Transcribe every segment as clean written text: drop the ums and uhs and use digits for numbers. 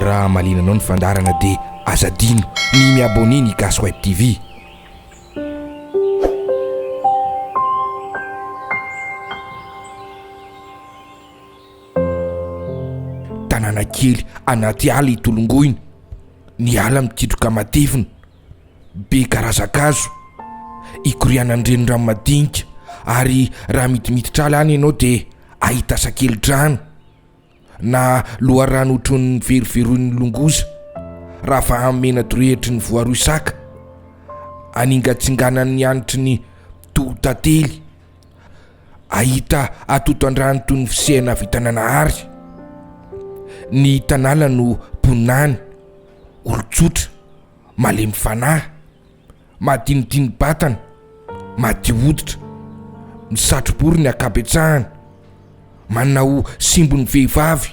raha malinanao ny fandarana dia azadino ny miabone ny Gasweb TV. Tanàna kely anaty ala itolongoina, ny ala mitidroka matevina, be karazakazo, ikorianan'ny renirano madinika, ary raha midimiditra ala any ianao dia ahita sakeli-drano na loharano ohatran'ny veriveron'ny longoza, raha fa hamena dorohetry ny voaroa saka, aningatsinganan'ny anitry ny tohotantely, ahita atoto an-drano toy ny fisehana vitananahary. Ny tanàna no ponany, olotsotra, malemy fanahy, madinidiny batana, madio hoditra, misatro-bory ny akabetsahana, manao simbon'ny vehivavy,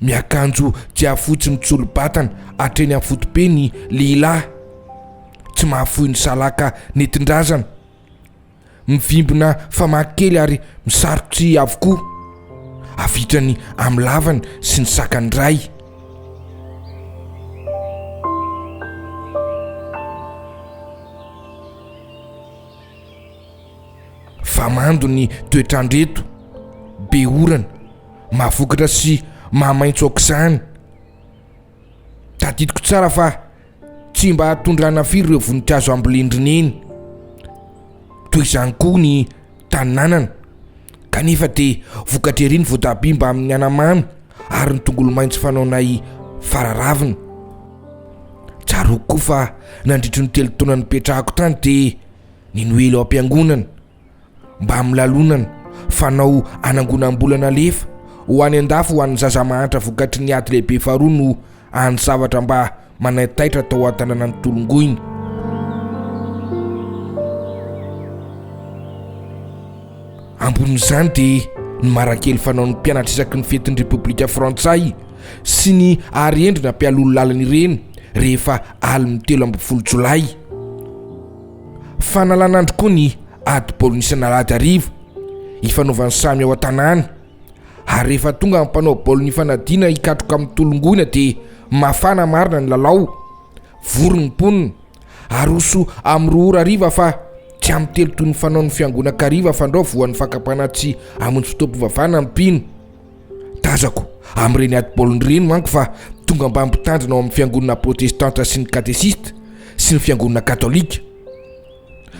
miakanjo jiafotsy mitsolo-batana hatreny amin'ny fotope ny lehilahy, tsy mahafohy ny salaka nentin-drazana, mivimbina famaky-kely ary misarotsy avokoa, avitrany amin'ny lavany sy ny sakany ray. Famando ny toetrandreto, be orana, mahavokatra sy mahamaintso aok'izany. Tadidiko tsara fa tsy mba tondrana firy ireo voninkazo ambolendrina eny. Toy izany koa ny tanànana, kanefa dia vokatra ery ny voatabia mba amin'ny anamamy ary ny tongolo maintso fanaonay fararavina. Tsaroko koa fa nandritry ny 3 taona nipetrahako tany dia ny noely ao am-piangonana mba milalonana fanao anangonam-bolana lefa ho any an-dafy ho an'ny zaza mahantra vokatry ny ady lehibe faharoa no any zavatra mba manataitra tao an-tanàna ny tolongoina. Ambon'izany dia ny marakely fanao ny mpianatra isaky ny fetin'ny Repoblika Frantsay sy ny ariendrina mpialolo lalana ireny rehefa aliny 13 Jolay. Fanalanandro koa ny ady baolina isan'alahady hariva ifanaovan'ny samy ao an-tanàna, ary rehefa tonga amin'ny mpanao baolina ifanadiana hikatroka amin'ny tolongoina dia mafana marina ny lalao, vory ny mponina, aroso amin'ny 2 ora hariva fa tsy amin'ny 3 toy ny fanao ny fiangonakariva fandrao voan'ny fakapana tsy amin'ny fotoam-pivavahana mpino. Tazako amin'ireny ady baolina ireny manko fa tonga mba mpitandrina ao amin'ny fiangonana protestanta sy ny katesista sy ny fiangonana katolika.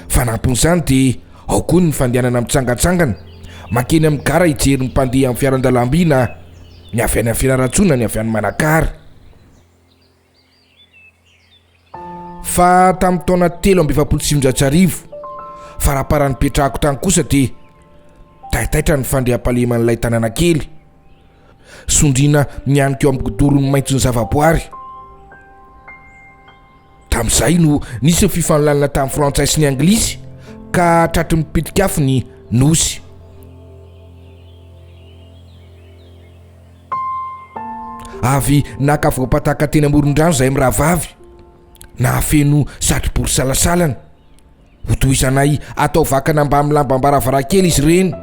Fanampon'izany dia ao koa ny fandehanana mitsangatsangana, makeny amin'ny gara hijery ny mpandeha amin'ny fiarandalam-by na ny avy any amin'ny fianarantsoa ny avy any Manakara. Fa tamin'ny taona 1770 faraparan'ny petrahako tany kosa dia taitaitra ny fandriam-pahaleman'ilay tanàna kely, sondriana mianika eo amin'ny kidorony maintso ny zavaboary. Tamin'izay no nisy ny fifanolanana tamin'ny frantsay sy ny anglisy ka tratry mipitika afo ny nosy. Avy naka voapataka teny amoron-drano izay mirahavavy, na feno satrobory salasalana, hotohizanay atao vakana mba amin'ny lambam-baravarakely izy ireny.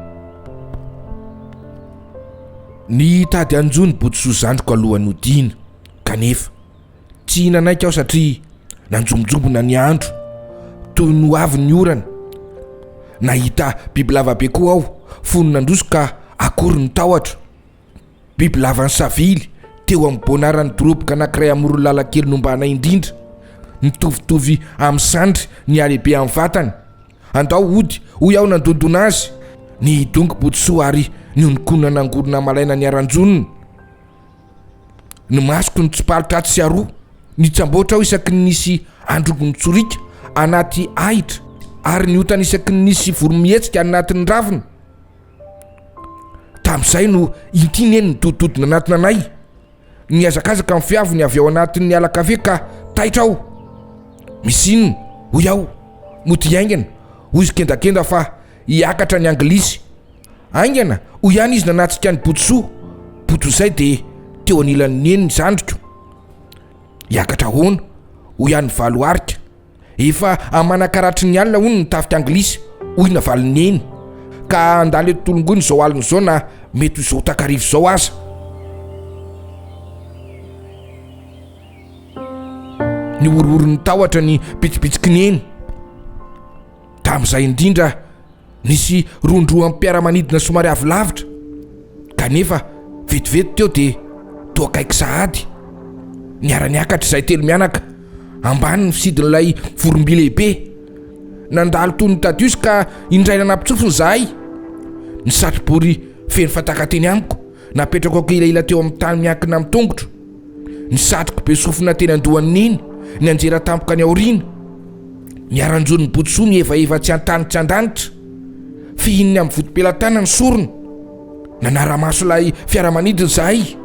Ny tady anjony botosoa zandriko alohan'ny hodiana, kanefa tsy nanaiky aho satria nanjomonjombona ny andro toy ny avy ny orana. Nahita bibilava be koa aho, fony nandroso ka akory ny tahotra. Bibilava ny savily teo amin'ny bonaran'ny doroboka anankiray amoron lalankely nombana indrindra, mitovitovy amin'ny sandry ny alehibe amin'ny vatany. Andao hody hoy aho nandondona azy, ny dongo botosoa ary nionikona nangorona malaina ny aranjonony. Ny masoko ny tsipalitra sy aroa, ny tsamboatra aho isaky ny nisy androngo ny tsorika anaty ahitra, ary ny otana isaky ny nisy voromihetsika anatin'ny ravina. Tamin'izay no intiny eny nitoditodina anatina anay, ny azakazaka amin'ny fiaviny avy ao anatin'ny alakafe ka taitra aho. Misy inona? Hoy aho, mody iaingana, hoy izy kendakenda fa hiakatra ny anglisy. Aingana, hoy ihany izy nanatsika ny botosoa. Botosoa izay dia teo anilan'ny eny ny zandriko. Hiakatra hoana, hoy ihany valo arika. Efa amanakaratry ny alina hono ny tafika anglisy, hoy navaliny eny. Ka andalo eto tolongoina izao alina izao na mety izao takarivo izao aza. ny oroorony tahotra ny pitsipitsikiny eny. Tamin'izay indrindra nisy rondroa amin'ny mpiara-manidina somary avy lavitra, kanefa vetivety teo dia toa akaiky sahady. Niara-niakatra izay telo mianaka ambany ny fisidin'ilay voromby lehibe. Nandalo toy ny tadiosy ka indraina nampitsofony zahay. Ny satrobory feno fatakateny amiko napetrako ako ilaila teo amin'ny tany miankina amin'ny tongotro. Ny satroko be sofina teny andohan'iny ny anjera tampoka ny aoriana. Niaranjon'ny botsoa mihevaeva tsy an-tanitra an-danitra. Fihininy amin'ny votom-pelatana ny sorony. Nanara-maso ilay fiaramanidina zahay.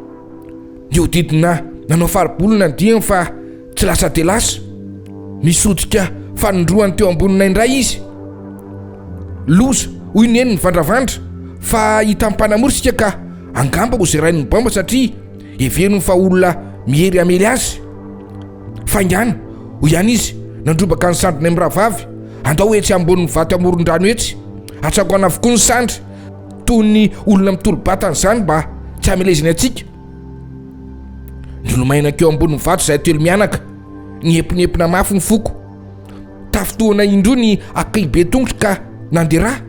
Niodidina nanao faribolona ny diany fa tsy lasa dia lasa. Nisodika fanondroany teo ambonina indray izy. Loza hoy ny eny ny vandravandra fa hita mipanamory sika ka angamba ho zay rainy ny baomba satria heveriny fa olona mihery amely azy. Faingana hoy ihany izy nandrobaka ny sandrony amin'ny rahavavy andao etsy amboniny vaty amoron-drano etsy. Atsako ana avokoa ny sandry toy ny olona mitolo-batana izany mba tsy hameleziny atsika. Nilomainako eo amboniny vato izay telo mianaka. Niepinepina mafy ny foko. Tafitohana indro ny akibe tongotro ka nandera.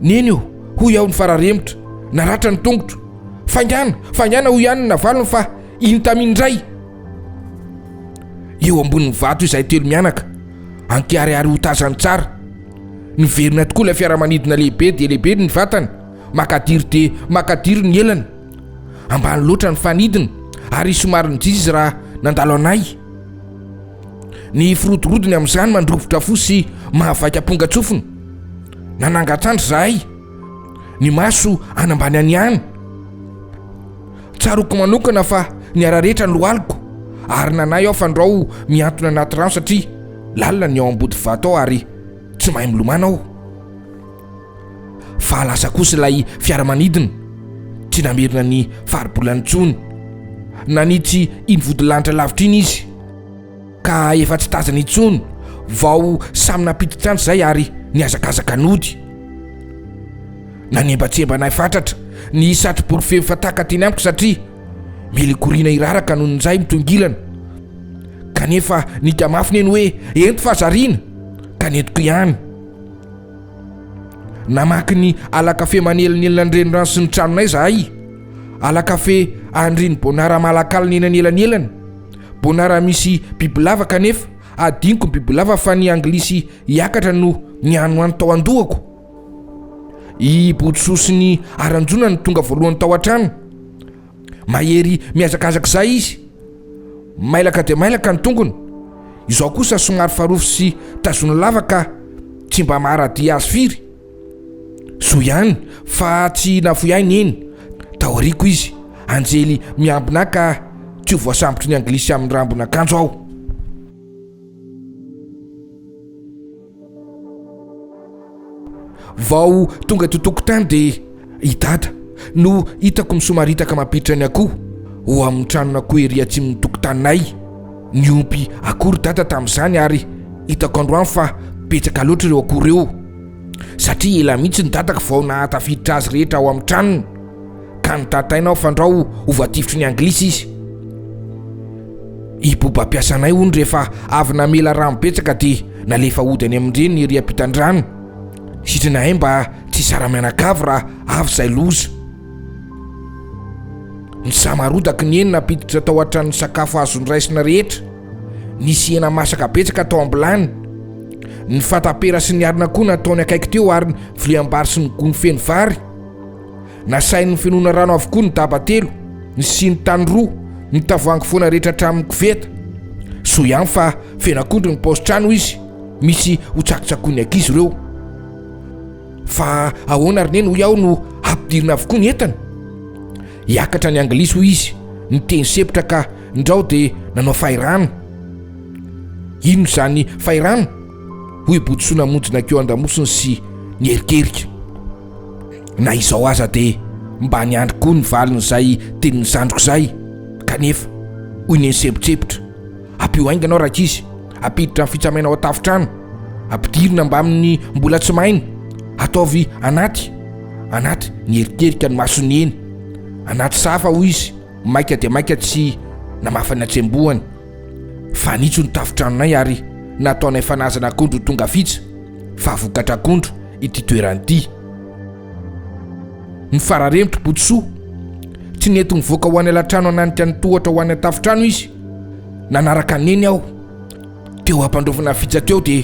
Neny eo hoy aho ny fararemotra naratra ny tongotro. Faingana hoy ihany ny navalony fa iny tamindray. Eo amboniny vato izay telo mianaka ankiariary ho tazany tsara. Niverina tokoa ilay fiaramanidina lehibe dia lehibe ny vatany, makadiry dia makadiry ny elany. Ambany loatra ny fanidiny ary somary ny jizy raha nandalo anay. Ny firodorodony amin'izany mandrovotra fo sy mahavaika ampongatsofony. Nanangatsandry zahay. Ny maso anambany any. Tsaroko manokana fa niara rehetra ny lohaliko ary nanay aho fandrao miantona anaty rano satria lalina ny ao ambody vato ao ary tsy mahay milomana aho. Fa lasa kosa ilay fiaramanidina tsy namerina ny faribolany tsony. Nanitsy iny vodilanitra lavitra iny izy ka efa tsy tazana intsony. Vao samy napititrandry zay ary niazakazaka nody. Nanembatsembanay fatratra ny satrobory feno fataka teny amiko satria milikoriana iraraka noho nyzay mitongilana. Kanefa nika mafy neny hoe ento fahazariana ka nentiko ihany. Namaky ny alakafe manelanelana ny renirano sy ny tranonay zahay. Alakafe andriny bonara malakala ny elanelany. Bonara misy bibilava kanefa adiniko ny bibilava fa ny anglisy hiakatra no niano any tao andohako. I botsoa sy ny aranjona ny tonga voalohany tao an-trano. Mahery miazakazaka izay izy. Mailaka dia mailaka ny tongony. Izao kosa somary farofo sy tazona lavaka tsy mba maharadia azy firy. So ihany fa tsy navoiainy eny. Taoriko izy anjely miambina ka tsy ho voasambotry ny anglisy amin'ny rambona akanjo aho. Vao tonga totokotany dia idada no hitako misomaritaka mampiditra ny akoho ho amin'ny tranon'akoho ery atsimony tokotaninay. Niompy akory dada tamin'izany ary hitako androany fa betsaka loatra ireo akoho ireo satria ela mihitsy ny dadaka vao nahatafiditra azy rehetra ao amin'ny tranony ka nitatainao fandrao ho voatifitry ny anglisy izy. Iboba ampiasanay hono rehefa avy namela rano betsaka dia nalefa ody any amin'ireny ery ampitan-drano. Sitranahay mba tsy sara-mianakavy raha avy izay loza. Ny samarodaka ny eny napiditra tao an-tranony sakafo azony raisina rehetra. Nisy hena masaka betsaka tao ambilany. Ny fatapera sy ny arina koa nataony akaiky teo ary ny vileam-bary sy ny gony feno vary. Nasainy ny fenoana rano avokoa ny daba telo, ny sy ny tany roa, ny tavoangy foana rehetra hatramin'ny koveta. So ihany fa fenakondro ny paozy-trano izy, misy ho tsakotsakoiny ankizy ireo. Fa ahoana ary neny hoy aho no ampidirina avokoa ny entana. Hiakatra ny anglisy hoy izy, ny teny sepotra ka ndrao dia nanao fahirano. Ino izany fahirano? Hoy botsoa namonjy nakeo an-damosiny sy nierikerika. Na izao aza dia mba niandry koa ny valin'izay tenin'ny zandriko izay. Kanefa hoy neny sepotsepotra, ampio aingana ao rakizy, ampiditra ny fitsamaina ao an-tafotrano, ampidirina mba amin'ny mbola tsy maina, ataovy anaty nierikerika ny masony eny. Anaty safa hoy izy, maika dia maika tsy namafana tsembohany. fanitso ny tafitranonay ary nataonay fanazana akondro tonga fitsy fa vokatra akondro ity toeranyity. Ny fararemotro Botsoa tsy nety nivoaka ho any alatrano ananika ny tohatra ho any an-tafitrano izy. Nanaraka neny aho teo ampandrovana fitsa teo dia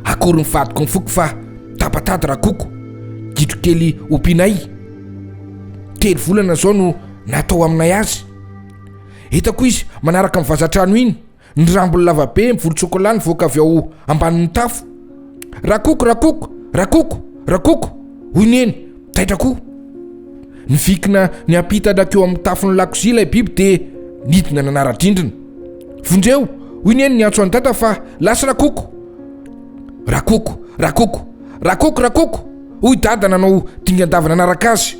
akory ny vadiko ny foko fa tapatady rakoko gitro kely ompianay. 3 volana zao no natao aminay azy. Hitako izy manaraka mivazatrano iny ny rambony lavabe mivolotsokolà nivoaka avy ao ambanin'ny tafo. Rakoko hoy neny taitrako. Nivikina ny ampitana keo amin'ny tafon'ny lakozia ilay biby dia nidina nanara-drindrina. Vonjeo hoy neny ny antso any dada fa lasa rakoko hoy dada nanao dingan-davana nanaraka azy.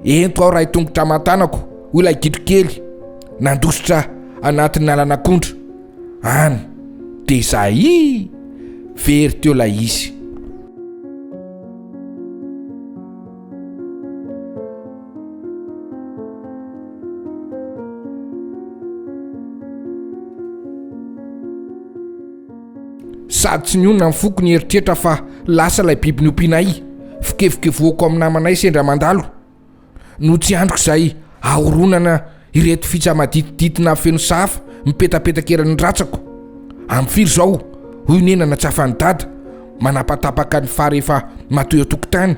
Ento aho raha itongotra matanako hoy ilay gitro kely nandositra anatin'ny alan'akondro. Any dia zay very teo lay izy. Sady tsy nionona amin'ny foko ny eritreritra fa lasa ilay biby ny ompianay fikefokevoako amin'ny namanay sendra mandalo no tsy androko izay ahoronana ireto fitsa maditiditina feno safa mipetapetaka eran'ny ratsako. Amin'ny firy zao hoy nena natsafany dada manapatapaka ny fa rehefa matoy an-tokotany.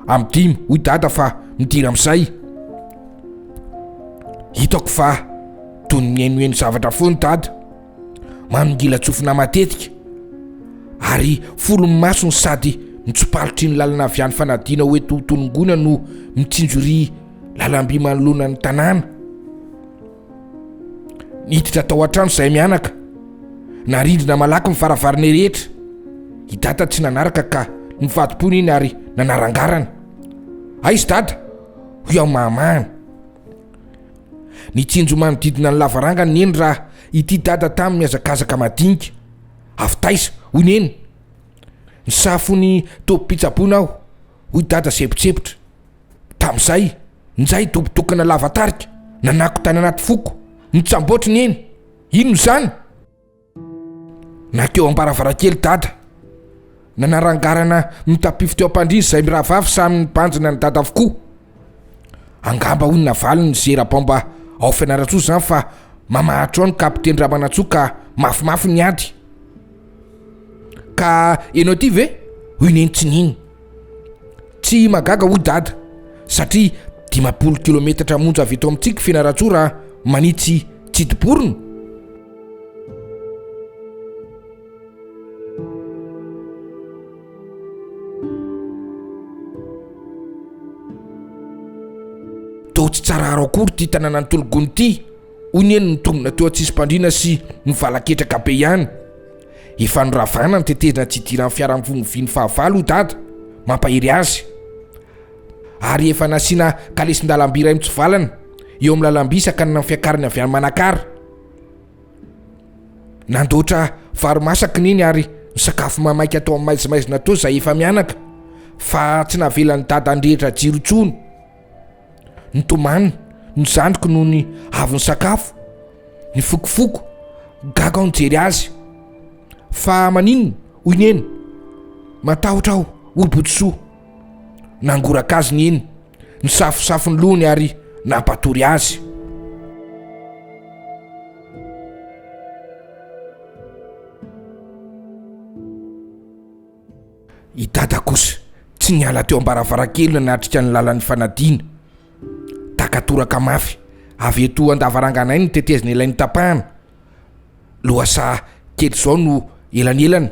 Amin'ny 5 hoy dada fa midira amin'izay. Hitako fa toy ny mihainohaino zavatra foany dada manongila tsofina matetika ary folo ny masony sady mitsopalitry ny lalana avy any fanadina hoe totonongona no mitsinjory lalamby manoloana ny tanàna. Niditra tao an-trano izay mianaka narindrina malaky ny varavarana rehetra. I dada tsy nanaraka ka nifadipony iny ary nanarangarana. Aizy dada hoy aho mahamahana. Nitsinjo manodidina ny lavarangana neny raha ity dada tamin'ny miazakazaka madinika. Avitaisa hoy neny ny safony topy-pitsabona aho hoy dada sepotsepotra. Tamin'izay nizay tobotokana lavatarika nanako tany anaty foko nitsamboatra neny. Ino zany? Nakeo ambaravarakely dada nanarangarana mitapify teo ampandrizy izay mirahavavy samy nipanjina ny dada avokoa. Angamba hoy navaly ny zera-bomba ao Fianaratsoa zany fa mamahatra ao ny kapiteny Ramanatsoa ka mafimafy ny ady. Ka enao ty ve? Hoy neny tsy niny. Tsy magaga hoy dada satria 50 kilometatra monja avy eto amintsika Fianaratsoa raha manitsy Tsidiborona. Tô tsy tsara aro akory ty tanàna ny Tologony ty. Hoy neny nitombona teo an-tsisy mpandrina sy nivalaketraka be ihany. Efa noravana ny tetezina tsy idiran'ny fiara-mivomoviny fahavalo hoy dada mampahery azy. Ary efa nasiana kalesin-dalamby iray mitsovalana eo amin'ny lalamby sakany amin'ny fiakarany avy any Manakara. Nandoatra varomasaka neny ary ny sakafo mamaika atao amin'ny maizimaizina tao izay efa mianaka fa tsy navelan'ny dada andrehitra jiro intsony. Ny tomanina ny zandriko noho ny avy ny sakafo ny fokofoko gaga ao nijery azy. Fa maninona hoy neny matahotra aho hoy Botsoa. Nangoraka azy neny ny safosafony lohany ary nampatory azy. I dada kosa tsy niala teo ambaravarakely natrika ny lalan'ny fanadina. Takatoraka mafy avy eto andavaranganay ny tetezina ilay ny tapahana. Loasa kely zao no elanelana.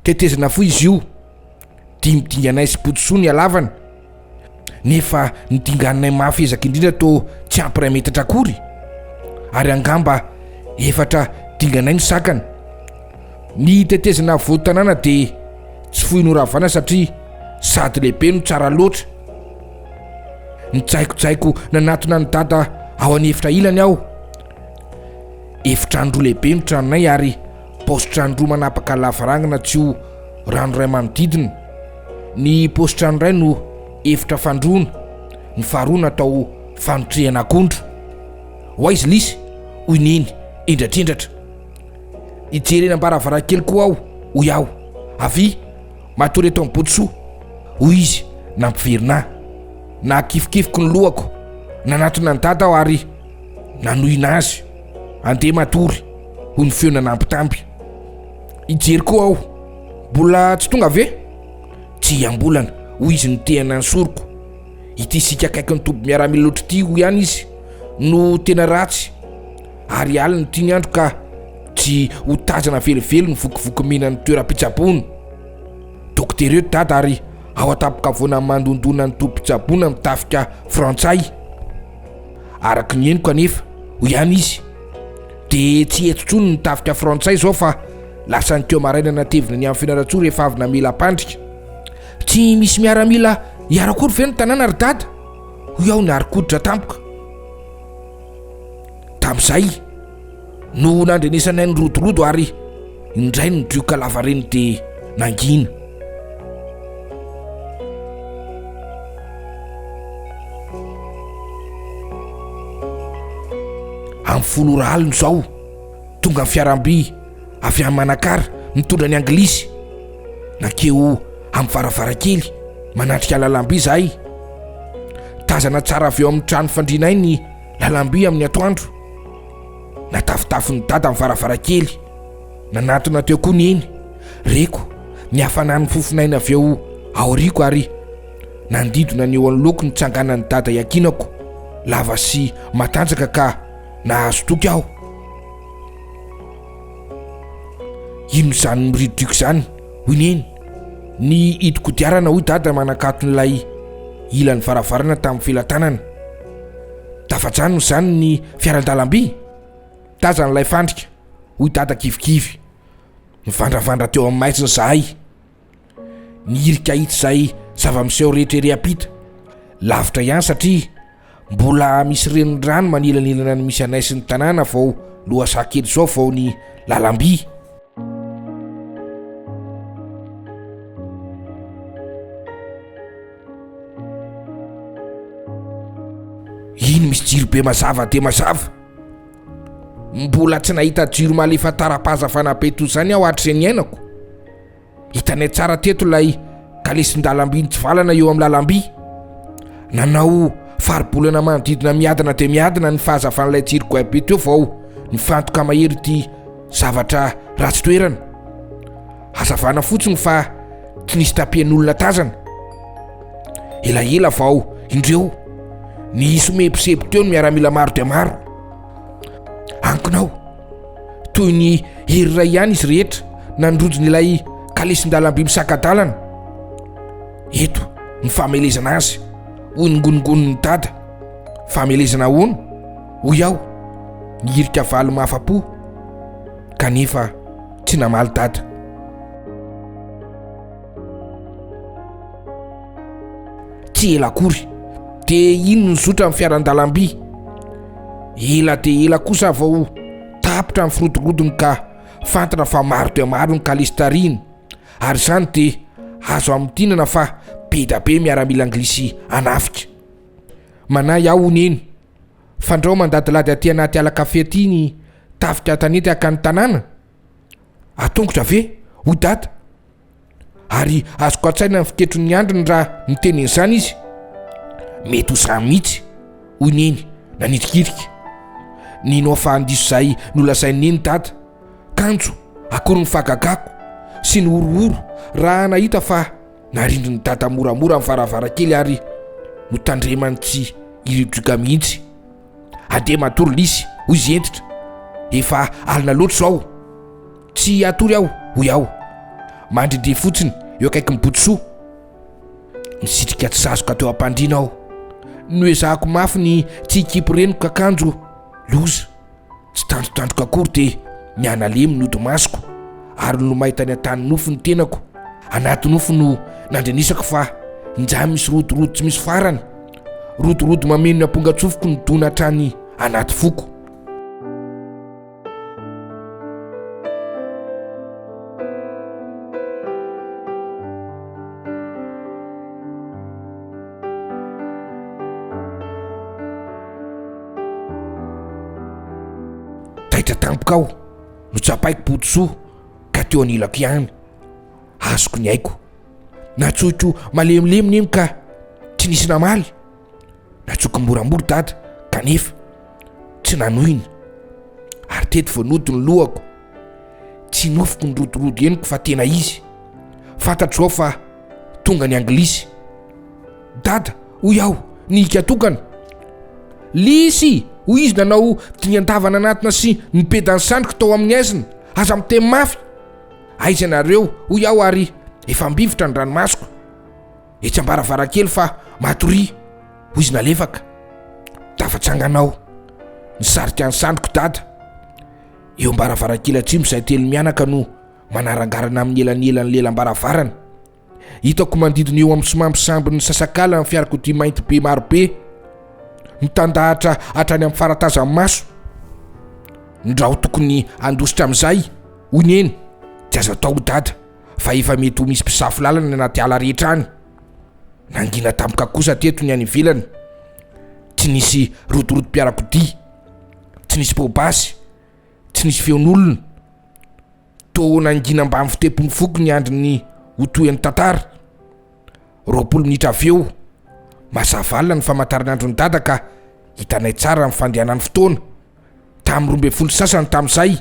Tetezina fo izy io. Dimidinganay sy Botsoa ny alavana. Nefa nidinganay mafy ezaka indrindra to tsy ampy ray metatra akory. Ary angamba efatra dinganay ny sakana. Ny tetezina voatanàna dia tsy fohy noravana satria sady lehibe no tsara loatra. Nitsaikosaiko nanatona ny dada ao an'efitra ilany aho. Efitrandro lehibe ny tranonay ary paositrandro manapaka lavarangana tsy ho rano ray manodidina. Ny paositrano ray no efitra fandroana, ny faharoa natao fanotrehana akondro. Ho aizy lisy hoy neny endratrendratra ijerena ambaravarakely koa aho hoy aho avy matory eto am'botosoa hoy izy nampiverina na kifikifiko ny lohako nanatona ny dada aho ary nanohina azy andeha matory ho ny feona nampitamby ijery koa aho mbola tsy tonga ve tsy ambolana hoy izy nitehana ny soroko ity sika akaiky ny tobo miaramila loatra ity ho ihany izy no tena ratsy ary alina tiany andro ka tsy ho tazana velively ny vokivoky mihina ny toeram-pitsaboana dokotera eo dada ary ao atapokavoana mandondona ny tompom-pitsaboana mitafika frantsay araky ny henoko anefa ho ihany izy de tsy etsontsony nitafika frantsay zao fa lasa ny teo maraina natevina ny amin'ny fianaratsy rehefa avy namila pandrika tsy misy miaramila hiarakory ve ny tanàna ary dada hoy aho niarikoditra tampoka tam'izay no nandrenesanay ny rodorodo ary indray ny drioka lavareny de nangina amin'ny folo ora aliny zao tonga ny fiaramby avy amin'ny manakara nitondra ny anglisy nakeo amin'ny varavarakely manatrika lalamby zahay tazana tsara avy eo amin'ny trano fandrinay ny lalamby amin'ny atoandro natafitafy ny dada amin'ny varavarakely nanatona teo koa ny eny reko ny hafanany fofinaina avy eo aoriko ary nandidona ny eo an'loko ny tsanganany dada iakinako lava sy matanjaka ka nahazo toky aho ino zany miridiko zany hoy neny ny idikodiarana hoy dada manakaton'ilay ilan'ny varavarana tamin'ny filatanana tafajano zany ny fiaran-dalamby tazan'ilay fandrika hoy dada kivikivy mivandravandra teo amin'ny maizina zahay ny irika hita zay zava-miseho rehetra ery apita lavitra ihany satria mbola misy renony rano manilanilana ny misy anay sy ny tanàna vao lohasakely zao vao ny lalamby ino misy jiro be mazava de mazava mbola tsy nahita jiro malefa tarapaza fanapeto zany aho atr'izay ny ainako hitanay tsara teto lay kalesin-dalamby ny tsy valana eo amin'ny lalamby nanao faribolana manodidina miadana de miadana ny fahazavan'ilay jiroko be teo vao nifantoka mahery ty zavatra ratsy toerana hazavana fotsiny fa tsy nisy tapian'olona tazana elaela vao indreo ny somebisebo teo ny miaramila maro de maro ankonao toy ny hery ray ihany izy rehetra nandrojin'ilay kalesin-dalamby misakadalana eto ny famelezana azy hoy ny ngonongonony dada famelezana ahoana hoy aho nihirika valy mahafa-po kanefa tsy namaly dada tsy ela akory de ino ny zotra amin'ny fiaran-dalamby ela de ela kosa vao tapitra amin'ny firodorodony ka fantana fa maro de maro ny kalistariny ary zany de azo amin'ny tinana fa be da be miaramila anglisy anafika manay aho neny fandrao mandadilady aty anaty alakafe aty ny tafika tanety akany tanàna atongotra ve hoy dada ary azoko atsaina ny fiketron'ny androny raha nitenin'izany izy mety ho zany mihitsy hoy neny nanitrikirika ninao fa andiso zay nolasaineny dada kanjo akory ny fagagako sy ny orooro raha nahita fa narindro ny dada moramora amin'ny varavarakely ary notandremany tsy iridroka mihitsy andeha matory lisy hoy izy entitra efa alina loatra zao tsy atory aho hoy aho mandrindre fotsiny eo akaiky mibotosoa nisitrika tsy zazoka teo ampandrina aho noezahako mafy ny tsy ikipy reniko kakanjo loza tsy tandrotandroka akory de mianalemy nody masoko ary no mahita ny antany nofo ny tenako anaty nofo no nandrenisako fa injahy misy rodorodo tsy misy farany rodorodo mameno ny ampongatsofoko ny dona hatrany anaty foko taitra tampoka aho no tsapaiko potsoa ka teo anilako ihany azoko ny aiko natsotro malemilemy iny ka tsy nisy namaly natsoko moramora dada kanefa tsy nanohina ary teto voanoto ny lohako tsy nofoko ny rodorodo eniko fa tena izy fantatro ao fa tonga ny anglisy dada hoy aho nika tokana lisy hoy izy nanao dinian-davana anatina sy nipedany sandriko tao amin'ny aizina aza miteny mafy aiza anareo hoy aho ary efa mbivotra ny ranomasoko etsy ambaravarakely fa matory hoy izy nalefaka tafatsanganao nisarika ny sandriko dada eo ambaravarakely atsimo izay telo mianaka no manarangarana amin'ny elanyelan'ny lelam-baravarana hitako mandidina eo amin'ny somampisamby ny sasakala ny fiarakodia mainty be marobe mitandahatra hatrany amin'ny faratazany maso ndrao tokony andositra amin'izay hoy neny tsy azo atao dada fa efa mety ho misy mpisafo lalana anaty ala rehetra any nangina tampoka kosa teto ny any ivelany tsy nisy rodorodo-piarakodia tsy nisy bobasy tsy nisy feon'olona to nangina mba amin'ny fitepony foko ny andriny hotohan'ny tantara 20 minitra avy eo mazavalina ny famantaranandro ny dada ka hitanay tsara ny fandehanany fotoana tamin'ny 12 sasany tamin'izay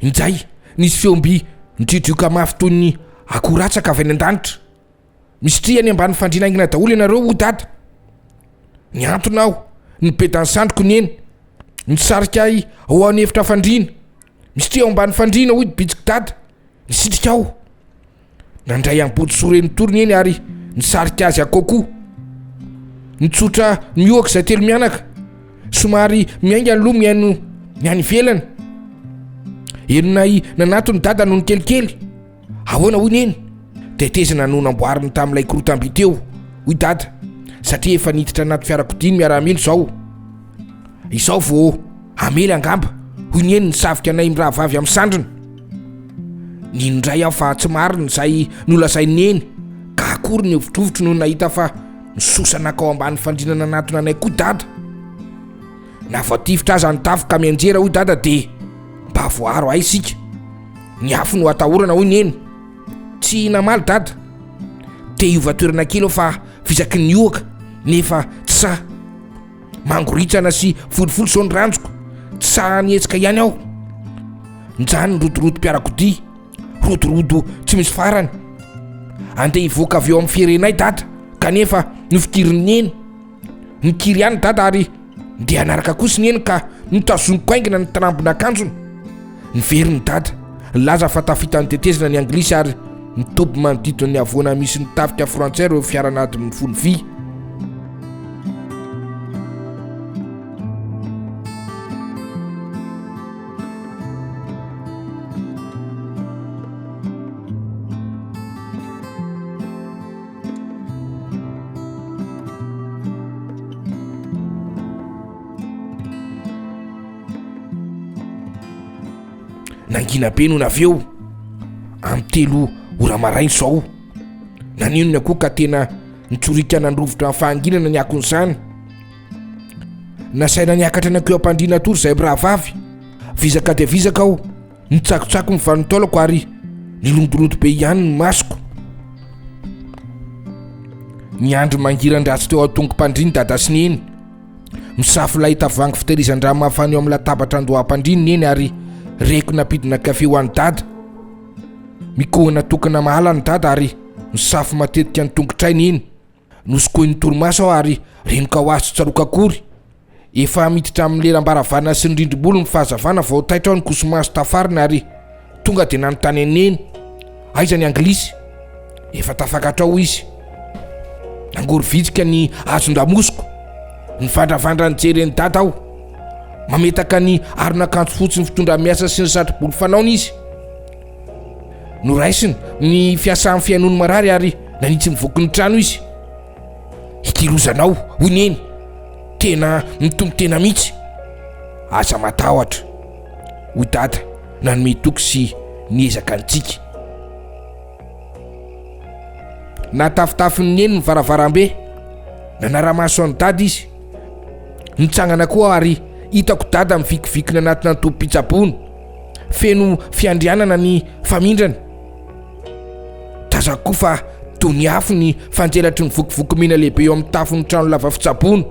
injay nisy feomby nitridrioka mafy toy ny akoratsaka avy any an-danitra misy triany ambany fandrinaingina daholo ianareo ho dada ny antona aho nipedany sandriko ny eny nisarika ahy ao any efitra fandrina misy tri ao ambany fandrina hoy bitsika dada nisitrika aho nandray ampotosoreny toriny eny ary nisarika azy akokoa nitsotra mioaka izay telo mianaka somary miainga ny loha miaino ny any ivelany enonay nanatony dada noho ny kelikely ahoana hoy neny tetezana no namboariny tamin'ilay korotamby teo hoy dada satria efa niditra anaty fiarakodiny miara-mely izao vao amely angamba hoy neny nisavika anay mirahavavy amin'ny sandrina ninondray aho fa tsy mariny izay nolazainy eny ka akory ny ovitrovitry no nahita fa nisosanaka ao ambany fandrinana anatona anay koa dada na voatifitra aza ny tafo ka mianjera hoy dada de mba voaro ay sika ny afo no atahorana hoy neny tsy namaly dada te iovatoerana kely aho fa fizaky ny ioaka nefa tsy sa mangoritsana sy folifolo so ny ranjoko tsy sa nietsika ihany aho njany ny rodorodo-piarakodia rodorodo tsy misy farany andeha hivoaka avy eo amin'ny fierenay dada kanefa nofikiriny eny nikiry ihany dada ary ndeha anaraka kosiny eny ka nitazoniko aingina ny trambona akanjony niveriny dada laza fa tafitany tetezina ny anglisy ary nitoby manodidina ny avoana misy nitafika frantsay reo fiaranadiny fony vy nangina be no naveo amin'ny telo ora marainy zao naninona koa ka tena nitsorika nandrovotra amin'ny fahanginana ny akon'izany nasaina niakatra anakeo ampandriana tory izay brahavavy vizaka dia vizaka aho nitsakotsako ny vanontaolako ary nilondolodo be ihany ny masoko ny andro mangiran-dratsy teo atongo-pandriny dada sy ny eny misafo lahitavangy fitehirizan-draha mahafany eo amin'ny latabatra andoham-pandrininy eny ary reko napidina kafe ho an'ny dada mikohana tokana mahala ny dada ary misafo matetika ny tongotrainy eny nosokoiny torimaso aho ary renoka ho azo tsaroka akory efa miditra amin'ny lelam-baravarana sy ny rindrim-bolo ny fahazavana vao taitra ao ny kosomaso tafarina ary tonga dia nanontany aneny aiza ny anglisy efa tafakatra ao izy nangory vitsika ny azon-damosiko ny vandravandra ny jereny dada aho mametaka ny aron'akanjo fotsy ny fitondra miasa sy ny satrobolo fanaony izy noraisiny ny fiasan'ny fiainony marary ary nanitsy mivoky ny trano izy ikirozanao hoy neny tena mitombo tena mihitsy aza matahotra hoy dada nanome toky sy niezaka antsika natafitafiny neny ny varavarambe nanaramaso any dada izy nitsangana koa ary hitako dada mivikivikina anatina ny tompom-pitsabony feno fiandrianana ny famindrana. Tazako koa fa toy ny afo ny fanjelatry ny vokivoky mena lehibe eo amin'ny tafon'ny trano lava fitsaboana,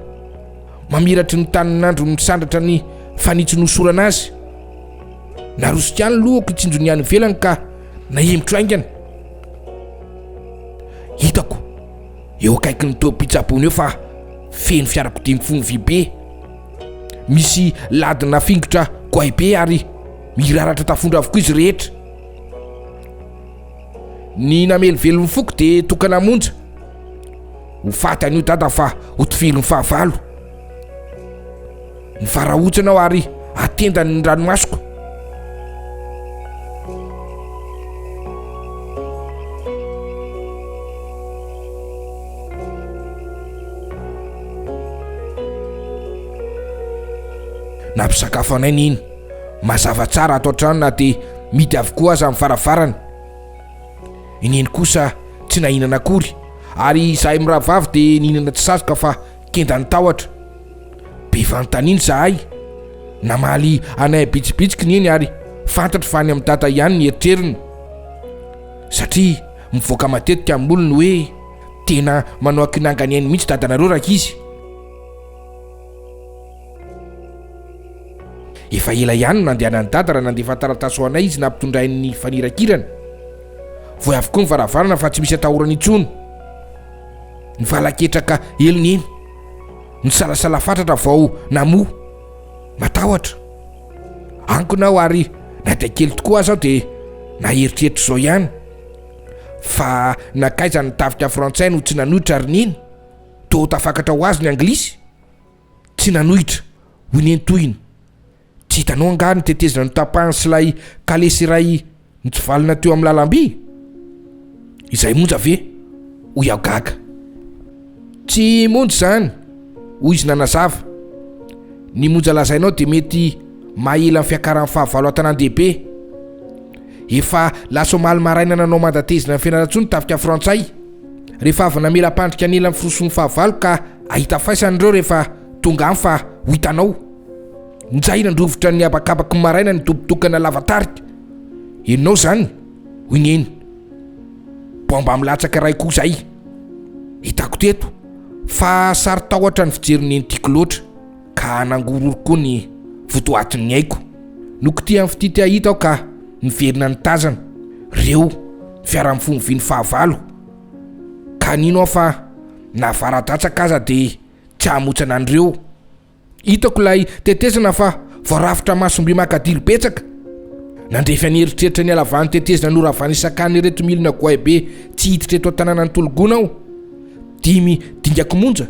mamiratry ny tanin'andro misandratra ny fanitsy nosorana azy. Narosika any lohako hitsinjony any ivelany ka nahemotro aingana. Hitako eo akaiky ny toam-pitsaboana eo fa feno fiarakodia mifono vy be, misy ladina fingotra goay be ary miraratra tafondra avokoa izy rehetra. Ny namelovelon'ny foko dia tokana monja ho faty an'io dada fa ho tovily ny fahavalo. Ny varahotsana aho ary atendany ny ranomasoko. Nampisakafo anay niny, mazava tsara ato an-trano na dia midy avokoa aza amin'ny farafarana. Ineny kosa tsy nahinana akory ary izahay miravavy dia nihinana tsy sazoka fa kenda ny tahotra. Be fanontaniana izahay, namaly anay bitsibitsika ny eny ary fantatro fa any amin'ny dada ihany ny eritreriny, satria mivoaka matetika amin'ny olona hoe tena manao akinangany ainy mihitsy dadanareo raka izy. Efa ela ihany nandehanany dada raha nandefa taratasy ho anay izy nampitondrainy fanirakirana. Voa avokoa ny varavarana fa tsy misy atahorana intsony. Ny valaketraka elony eny, ny salasala fatratra vao namoa matahotra. Ankona aho ary na dia kely tokoa aza aho dia naheritreritry izao ihany fa nakaiza ny tafika frantsay no tsy nanohitra ary neny to tafakatra ho azy ny anglisy. Tsy nanohitra hoy neny toyiny. Tsy hitanao anga ny tetezina no tapahany sy lay kalesy iray nitsivalina teo amin'ny lalam-by. Izay monja ve? Hoy aho gaga. Tsy monja zany, hoy izy nanazava. Ny monja lazainao dia mety mahela ny fiakaran'ny fahavalo an-tanan-dehibe. Efa lasa omaly maraina nanao mandatezina ny fianarantsony tafika frantsay. Rehefa avy namela-pandrika anela amin'ny firoson'ny fahavalo ka ahita faisan'ireo rehefa tonga any fa ho hitanao. Nizay nandrovotra ny abakabaky maraina ny dobotokana lavatarika. Enonao zany? Hoy neny. Bomba milatsaka ray koa zay. Hitako teto fa sary tahotra ny fijeriny tiako loatra ka nangororo koa ny votoatin'ny aiko. Nokoti amin'ny fitity ahita aho ka niverina ny tazana. Reo fiara-mifono vy ny fahavalo. Ka nino aho fa navaradatsaka aza dia tsy hamotsana an'ireo. Hitako lay tetezana fa voarafitra masomby makadily betsaka. Nandrefy any eritreritra ny alavany tetezina noravany isakany ireto milina goay be tsy hiditra eto an-tanàna ny tologona aho. 5 dingako monja